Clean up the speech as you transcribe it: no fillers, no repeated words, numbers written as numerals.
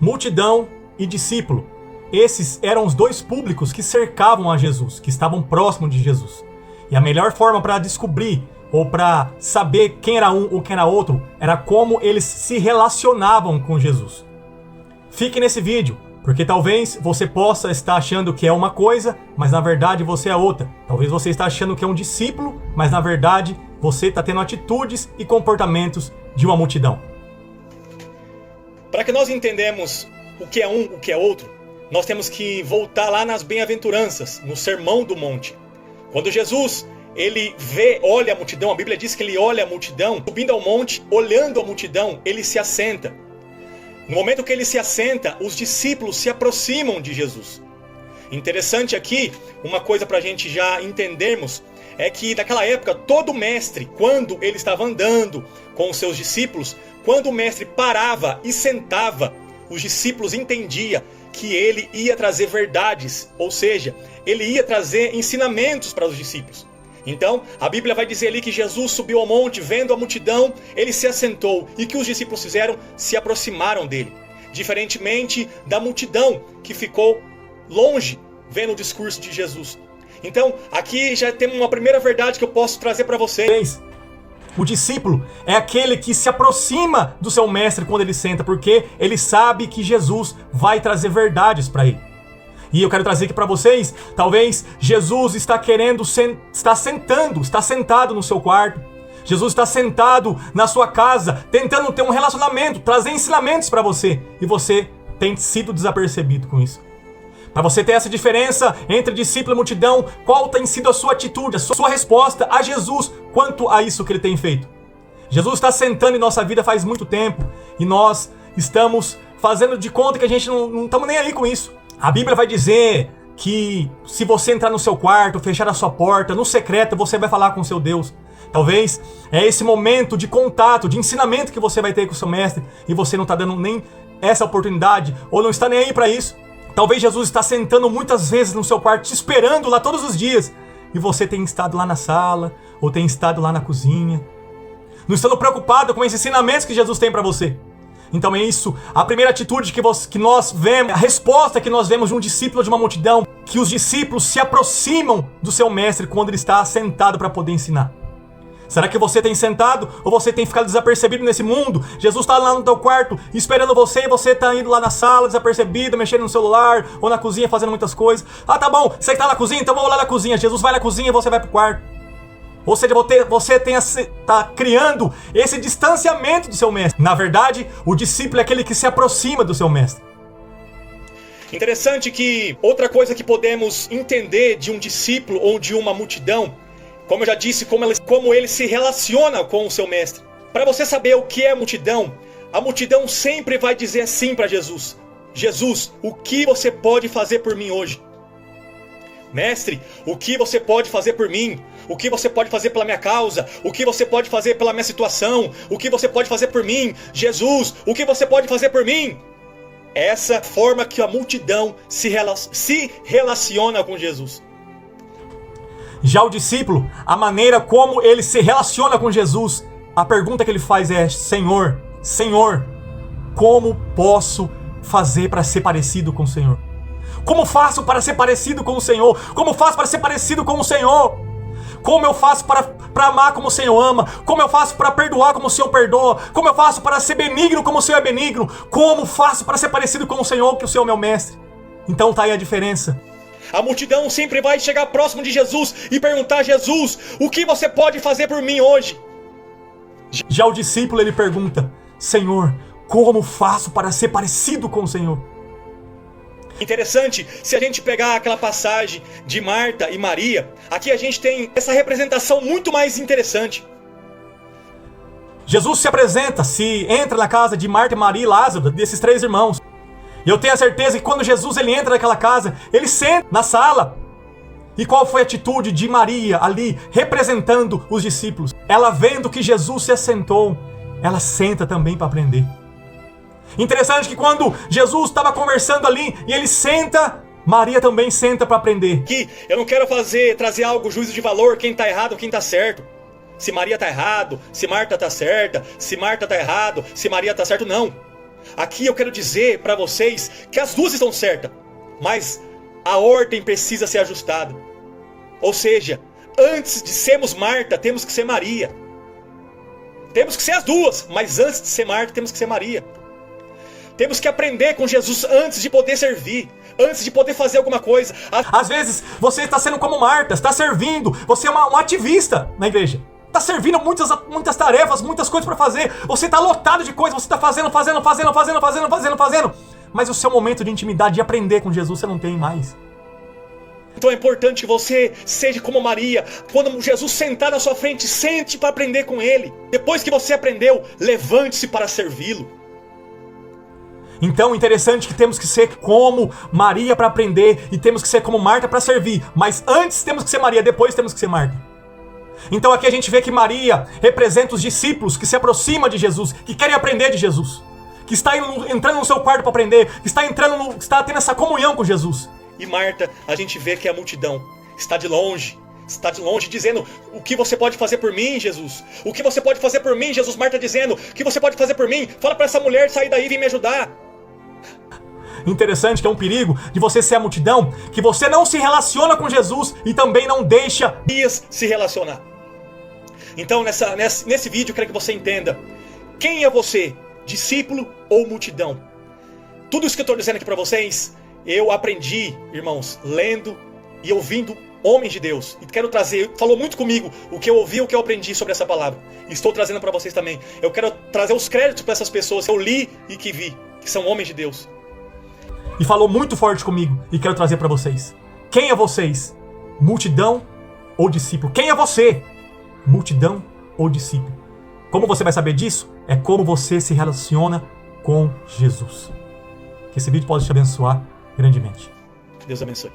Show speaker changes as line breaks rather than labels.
Multidão e discípulo. Esses eram os dois públicos que cercavam a Jesus, que estavam próximos de Jesus. E a melhor forma para descobrir ou para saber quem era um ou quem era outro era como eles se relacionavam com Jesus. Fique nesse vídeo, porque talvez você possa estar achando que é uma coisa, mas na verdade você é outra. Talvez você está achando que é um discípulo, mas na verdade você está tendo atitudes e comportamentos de uma multidão.
Para que nós entendamos o que é um, o que é outro, nós temos que voltar lá nas bem-aventuranças, no Sermão do Monte. Quando Jesus, ele olha a multidão, a Bíblia diz que ele olha a multidão, subindo ao monte, olhando a multidão, ele se assenta. No momento que ele se assenta, os discípulos se aproximam de Jesus. Interessante aqui, uma coisa para a gente já entendermos, é que naquela época, todo mestre, quando ele estava andando com os seus discípulos, quando o mestre parava e sentava, os discípulos entendiam que ele ia trazer verdades, ou seja, ele ia trazer ensinamentos para os discípulos. Então, a Bíblia vai dizer ali que Jesus subiu ao monte, vendo a multidão, ele se assentou, e que os discípulos fizeram? Se aproximaram dele. Diferentemente da multidão que ficou longe, vendo o discurso de Jesus. Então, aqui já temos uma primeira verdade que eu posso trazer para vocês.
O discípulo é aquele que se aproxima do seu mestre quando ele senta, porque ele sabe que Jesus vai trazer verdades para ele. E eu quero trazer aqui para vocês, talvez Jesus está está sentado no seu quarto. Jesus está sentado na sua casa, tentando ter um relacionamento, trazer ensinamentos para você. E você tem sido desapercebido com isso. Para você ter essa diferença entre discípulo e multidão, qual tem sido a sua atitude, a sua resposta a Jesus quanto a isso que ele tem feito? Jesus está sentando em nossa vida faz muito tempo e nós estamos fazendo de conta que a gente não estamos nem aí com isso. A Bíblia vai dizer que se você entrar no seu quarto, fechar a sua porta, no secreto, você vai falar com o seu Deus. Talvez é esse momento de contato, de ensinamento que você vai ter com o seu mestre e você não está dando nem essa oportunidade ou não está nem aí para isso. Talvez Jesus está sentando muitas vezes no seu quarto, te esperando lá todos os dias. E você tem estado lá na sala, ou tem estado lá na cozinha, não estando preocupado com esses ensinamentos que Jesus tem para você. Então é isso, a primeira atitude que nós vemos, a resposta que nós vemos de um discípulo de uma multidão, que os discípulos se aproximam do seu mestre quando ele está sentado para poder ensinar. Será que você tem sentado ou você tem ficado desapercebido nesse mundo? Jesus está lá no teu quarto esperando você e você está indo lá na sala desapercebido, mexendo no celular ou na cozinha fazendo muitas coisas. Ah, tá bom, você está na cozinha? Então vamos lá na cozinha. Jesus vai na cozinha e você vai para o quarto. Ou seja, você está criando esse distanciamento do seu mestre. Na verdade, o discípulo é aquele que se aproxima do seu mestre.
Interessante que outra coisa que podemos entender de um discípulo ou de uma multidão, como eu já disse, como ele se relaciona com o seu mestre. Para você saber o que é a multidão sempre vai dizer assim para Jesus: Jesus, o que você pode fazer por mim hoje? Mestre, o que você pode fazer por mim? O que você pode fazer pela minha causa? O que você pode fazer pela minha situação? O que você pode fazer por mim? Jesus, o que você pode fazer por mim? Essa forma que a multidão se relaciona com Jesus.
Já o discípulo, a maneira como ele se relaciona com Jesus, a pergunta que ele faz é: Senhor, como posso fazer para ser parecido com o Senhor? Como faço para ser parecido com o Senhor? Como faço para ser parecido com o Senhor? Como eu faço para amar como o Senhor ama? Como eu faço para perdoar como o Senhor perdoa? Como eu faço para ser benigno como o Senhor é benigno? Como faço para ser parecido com o Senhor, que o Senhor é meu mestre? Então tá aí a diferença.
A multidão sempre vai chegar próximo de Jesus e perguntar a Jesus: o que você pode fazer por mim hoje?
Já o discípulo, ele pergunta: Senhor, como faço para ser parecido com o Senhor?
Interessante, se a gente pegar aquela passagem de Marta e Maria, aqui a gente tem essa representação muito mais interessante.
Jesus se apresenta, se entra na casa de Marta, Maria e Lázaro, desses três irmãos. E eu tenho a certeza que quando Jesus ele entra naquela casa, ele senta na sala. E qual foi a atitude de Maria ali, representando os discípulos? Ela vendo que Jesus se assentou, ela senta também para aprender. Interessante que quando Jesus estava conversando ali e ele senta, Maria também senta para aprender.
Aqui eu não quero trazer algo juízo de valor, quem está errado ou quem está certo. Se Maria está errado, se Marta está certa, se Marta está errado, se Maria está certo, não. Aqui eu quero dizer para vocês que as duas estão certas, mas a ordem precisa ser ajustada. Ou seja, antes de sermos Marta, temos que ser Maria. Temos que ser as duas, mas antes de ser Marta, temos que ser Maria. Temos que aprender com Jesus antes de poder servir, antes de poder fazer alguma coisa.
Às vezes você está sendo como Marta, está servindo, você é um ativista na igreja. Está servindo muitas tarefas, muitas coisas para fazer. Você está lotado de coisas, você está fazendo. Mas o seu momento de intimidade, de aprender com Jesus, você não tem mais.
Então é importante que você seja como Maria. Quando Jesus sentar na sua frente, sente para aprender com Ele. Depois que você aprendeu, levante-se para servi-lo.
Então, interessante que temos que ser como Maria para aprender e temos que ser como Marta para servir. Mas antes temos que ser Maria, depois temos que ser Marta. Então aqui a gente vê que Maria representa os discípulos que se aproximam de Jesus, que querem aprender de Jesus, que está entrando no seu quarto para aprender, que está tendo essa comunhão com Jesus.
E Marta, a gente vê que a multidão está de longe dizendo: o que você pode fazer por mim, Jesus? O que você pode fazer por mim, Jesus? Marta dizendo: o que você pode fazer por mim? Fala para essa mulher sair daí e vir me ajudar.
Interessante que é um perigo de você ser a multidão, que você não se relaciona com Jesus e também não deixa
se relacionar. Então nesse vídeo eu quero que você entenda: quem é você, discípulo ou multidão? Tudo isso que eu estou dizendo aqui para vocês, eu aprendi, irmãos, lendo e ouvindo homens de Deus. E quero trazer, falou muito comigo o que eu ouvi, o que eu aprendi sobre essa palavra. Estou trazendo para vocês também. Eu quero trazer os créditos para essas pessoas que eu li e que vi, que são homens de Deus.
E falou muito forte comigo e quero trazer para vocês. Quem é vocês? Multidão ou discípulo? Quem é você? Multidão ou discípulo? Como você vai saber disso? É como você se relaciona com Jesus. Que esse vídeo possa te abençoar grandemente.
Que Deus abençoe.